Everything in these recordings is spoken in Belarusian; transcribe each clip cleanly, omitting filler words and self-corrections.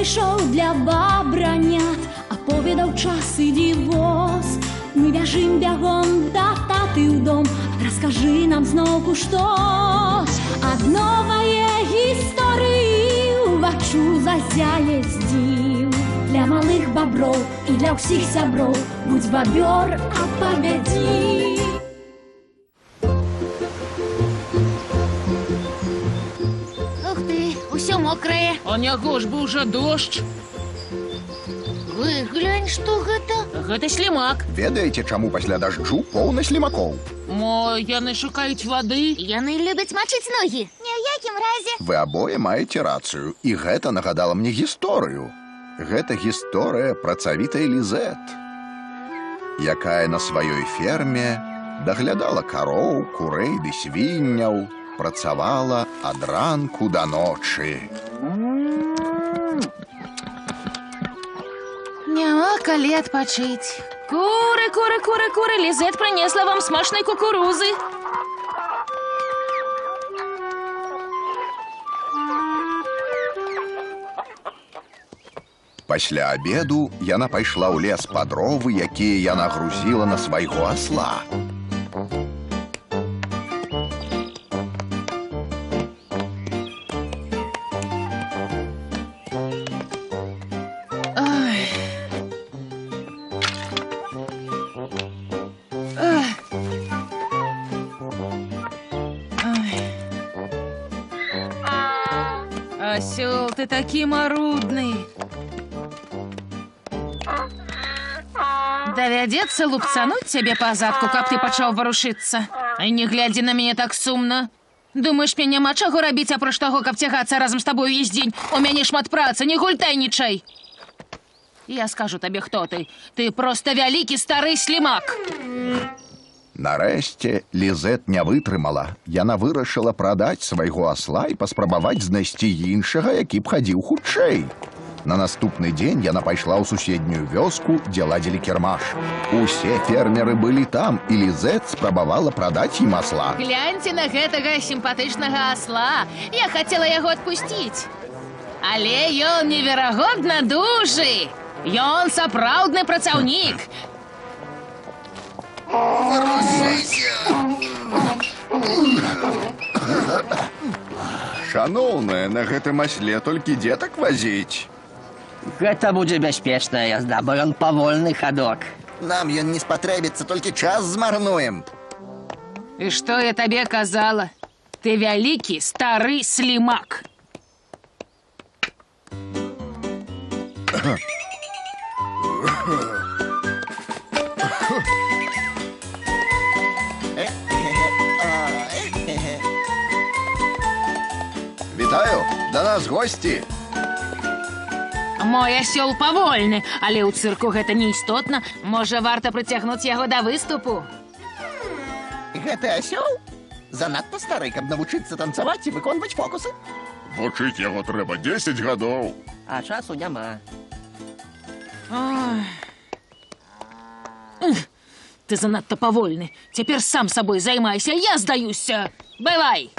прыйшоў для бабранят, аповедаў час ідзі воз. Мы бяжым бягом да таты ў дом, раскажы нам зноўку штось. Ад новае гісторыі уваччу зазяе здзіў. Для малых баброў і для ўсіх сяброў будзь бабёр, апавядзі. Ух ты, усё мокрае. А няго ж быў жа дождж. Глянь, што гэта? Гэта слімак. Ведаеце, чаму пасля дажджу поўна слімакоў? Мо яны шукаюць вады. Яны любяць мачыць ногі. Ні ў якім разе. Вы абое маеце рацыю, і гэта нагадала мне гісторыю. Гэта гісторыя працавітай Лізет, якая на сваёй ферме даглядала кароў, курэй ды свінняў, працавала ад ранку да ночы. Няма калі адпачыць. Куры, Лізет прынесла вам смачнай кукурузы. Пасля абеду яна пайшла ў лес па дровы, якія яна грузіла на свайго асла. Асёл, ты такі марудны. Давядзецца лупцануць цябе па задку, каб ты пачаў варушыцца. І не глядзі на мяне так сумна. Думаеш, мне няма чаго рабіць, апроч таго, каб цягацца разам з табой увесь дзень? У мяне шмат працы, не гультайнічай. Я скажу табе, хто ты. Ты проста вялікі стары слімак. Нарэшце Лізет не вытрымала. Яна вырашыла прадаць свайго асла і паспрабаваць знайсці іншага, які б хадзіў хутчэй. На наступны дзень яна пайшла ў суседнюю вёску, дзе ладзілі кірмаш. Усе фермеры былі там, і Лізет спрабавала прадаць ім асла. Гляньце на гэтага сімпатычнага асла. Я хацела яго адпусціць. Але ён неверагодна дужы. Ён сапраўдны працаўнік. Шаноўная, на гэтым асле толькі дзетак вазіць. Гэта будзе бяспечная язда, бо ён павольны хадок. Нам ён не спатрэбіцца, толькі час змарнуем. І што я табе казала? Ты вялікі стары слімак. Вітаю, да нас госці. Мой асёл павольны, але ў цырку гэта не істотна. Можа, варта прыцягнуць яго да выступу. Гэты асёл занадта стары, каб навучыцца танцаваць і выконваць фокусы. Вучыць яго трэба 10 гадоў. А часу няма. Ты занадта павольны. Цяпер сам сабой займайся, я здаюся. Бывай!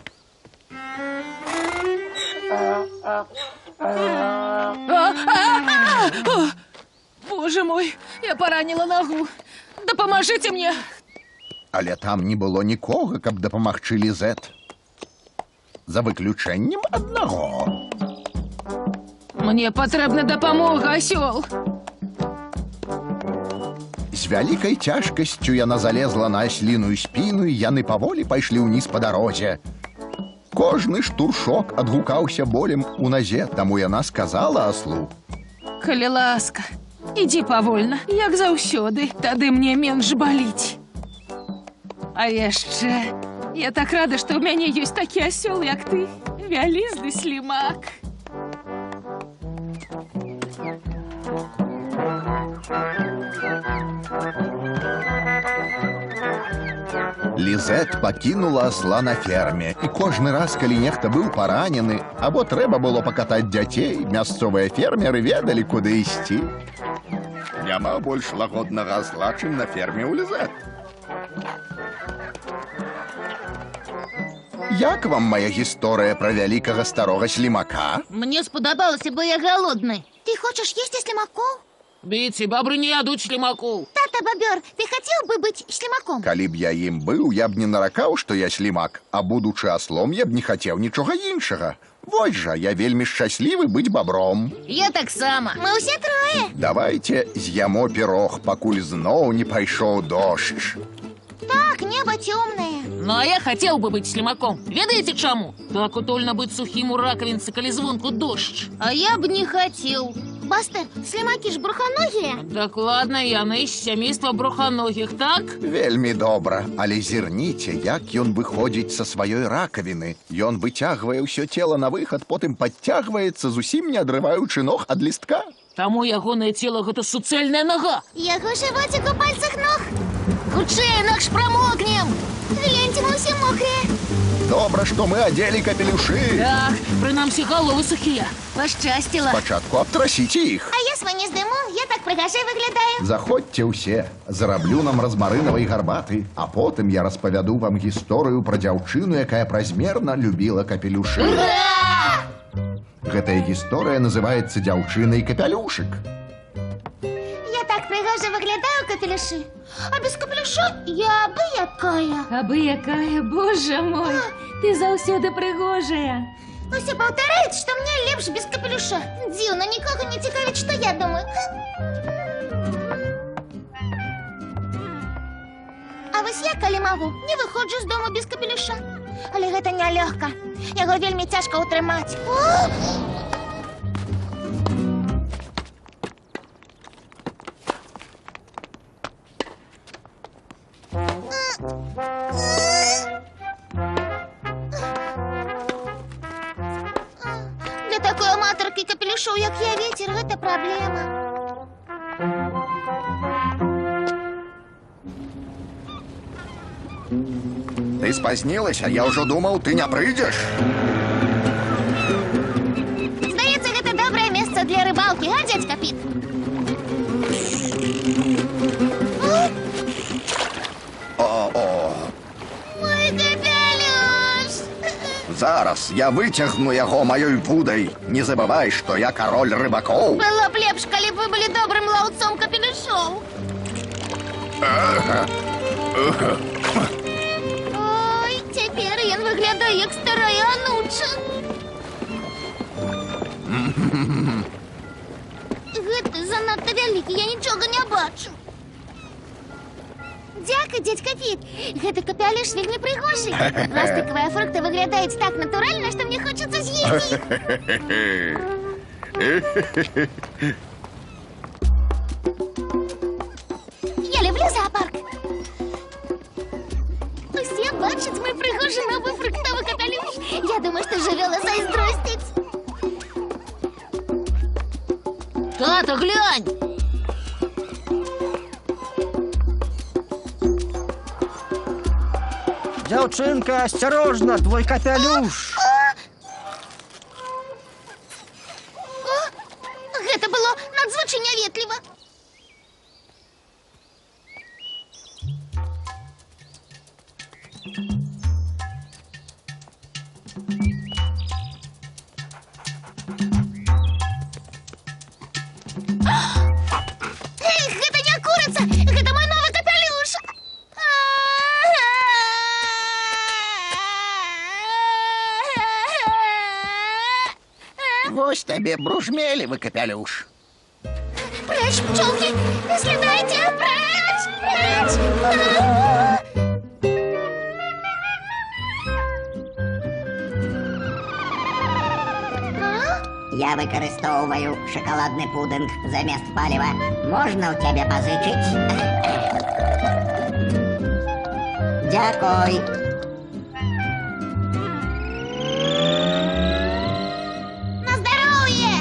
Боже мой, я параніла нагу. Дапамажыце мне. Але там не было нікога, каб дапамагчы Лізет. За выключэннем аднаго. Мне патрэбна дапамога, асёл. З вялікай цяжкасцю яна залезла на асліную спіну, і яны паволі пайшлі ўніз па дарозе. Кожны штуршок адгукаўся болем у назе, таму яна сказала аслу: Калі ласка, ідзі павольна, як заўсёды, тады мне менш баліць. А яшчэ, я так рада, што ў мяне ёсць такі асёл, як ты, вялізны слімак. Лізет пакінула асла на ферме, і кожны раз, калі нехта быў паранены, або трэба было пакатаць дзяцей, мясцовыя фермеры ведалі, куды ісці. Няма больш лагоднага асла, чым на ферме ў Лізет. Як вам мая гісторыя пра вялікага старога слімака? Мне спадабалася, бо я галодны. Ты хочешь есть слимаков? Біці, бобры не ядуць слімакоў. Тата Бобер, ты хотел бы быть слимаком? Калі б я ім быў, я б не наракаў, што я слімак, а будучы аслом, я б не хацеў нічога іншага. Вось жа, я вельмі шчаслівы быць бабром. Я таксама. Мы все трое. Давайте з'ямо пірог, пакуль зноў не пайшоў дождж. Так, небо темное. Ну, а я хацеў бы быць слімаком. Ведаеце чаму? Так утульна быць сухім у ракавінцы, калі звонку дождж. А я бы не хотел. Бастер, слимаки ж бруханогие. Дакладна, яны з сямейства бруханогіх, так? Вельмі добра, але зірніце, як ён выходзіць са сваёй ракавіны. Ён выцягвае ўсё цела на выхад, потым падцягваецца, зусім не адрываючы ног ад лістка. Таму ягонае цела гэта суцэльная нага. Яго животик у пальцах ног. Хутчэй, ног промокнем. Гляньте, мы все мокрые. Добра, што мы адзелі капелюшы. Так, прынамсі галовы сухія. Пошчастило. Спачатку абтрасіце іх. А я свой не здыму, я так прыгажэй выглядаю. Заходзьце ўсе, зараблю нам размарынавай гарбаты, а потым я распавяду вам гісторыю пра дзяўчыну, якая празмерна любіла капелюшы. Гэтая гісторыя называецца «Дзяўчына і капелюшык». Я так прыгажэй выглядаю, капелюши. А без капелюша я бы якая. Абы якая, боже мой, ты заўсёды прыгожая. Усе паўтараюць, што мне лепш без капелюша. Дзіўна, нікога не цікавіць, што я думаю. А вось я, калі магу, не выходжу з дому без капелюша. Але гэта нялёгка. Яго вельмі цяжка ўтрымаць. Для такой аматаркі капелюшоў, як я, вецер, гэта праблема. Ты спазнілася, я ўжо думаў, ты не прыйдзеш. Здаецца, гэта добрае месца для рыбалкі, а, дзядзька Піт? Мой капелюш! Зараз я выцягну яго маёй вудай. Не забывай, што я кароль рыбакоў. Было б лепш, калі б вы былі добрым лаўцом капелюшоў. Ой, цяпер ён выглядае як старая ануча. Гэта занадта вялікі, я нічога не бачу. Дзякуй, дзядзька Піт. Гэты капелюш вельмі прыгожы. Пластикавыя фрукты выглядаюць так натуральна, што мне хочацца з'есці іх. Я люблю зоопарк. Усе бачаць мой прыгожы новы фруктовы капелюш. Я думаю, што жывёла зайздросціць. Тата, глянь! Дзяўчынка, асцярожна, твой капелюш. Гэта было надзвычай няветліва. Гэта не курыца, гэта мой новы капелюш. Вось табе бружмелевы капелюш. Прячь, пчелки! Слетайте! Прячь! Прячь! Я выкарыстоўваю шакаладны пудынг замест паліва. Можна ў цябе пазычыць? Дзякуй. На здоровье!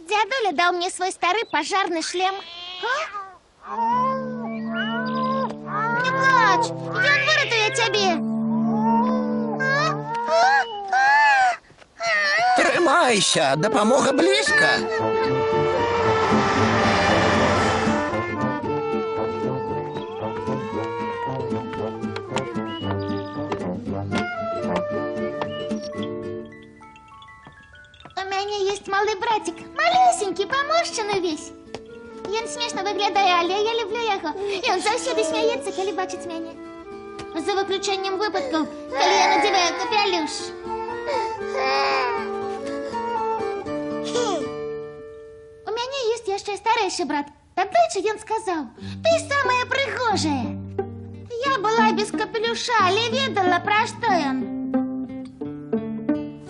Дядуля дал мне свой старый пожарный шлем. Не плачь! Ён выратуе цябе! Трымайся, дапамога блізка. малый братик. Малюсенький, поморщений весь. Ён смешно виглядає, але я люблю його. І він завжди сміється, коли бачить мене. За виключенням випадків, коли я надіваю капелюш. У мене є ще старший брат. Однажды він сказав, ти самая пригожая. Я була без капелюша, але ведала, про що він.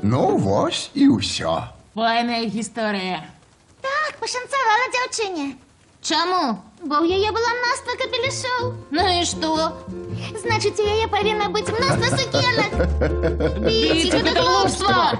Ну, вось і ўсё. Файная гісторыя. Так, пошанцевала дівчині. Чому? Бо у її було множство капелюшов. Ну і що? Значить, у її повинно бути множство сукенок. Бійці, це глупство!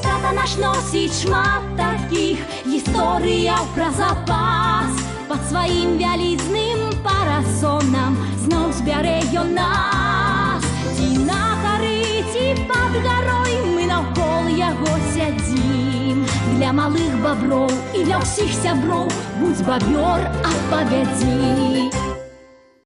Тата наш носить шмат таких гісторыяў пра запас. Под сваім вялізным парасонам зноў збярэ ён нас. Ці на гары, ці пад гарой мы наўкол яго сядзім. Для малых баброў і для ўсіх сяброў будзь бабёр, апавядзі.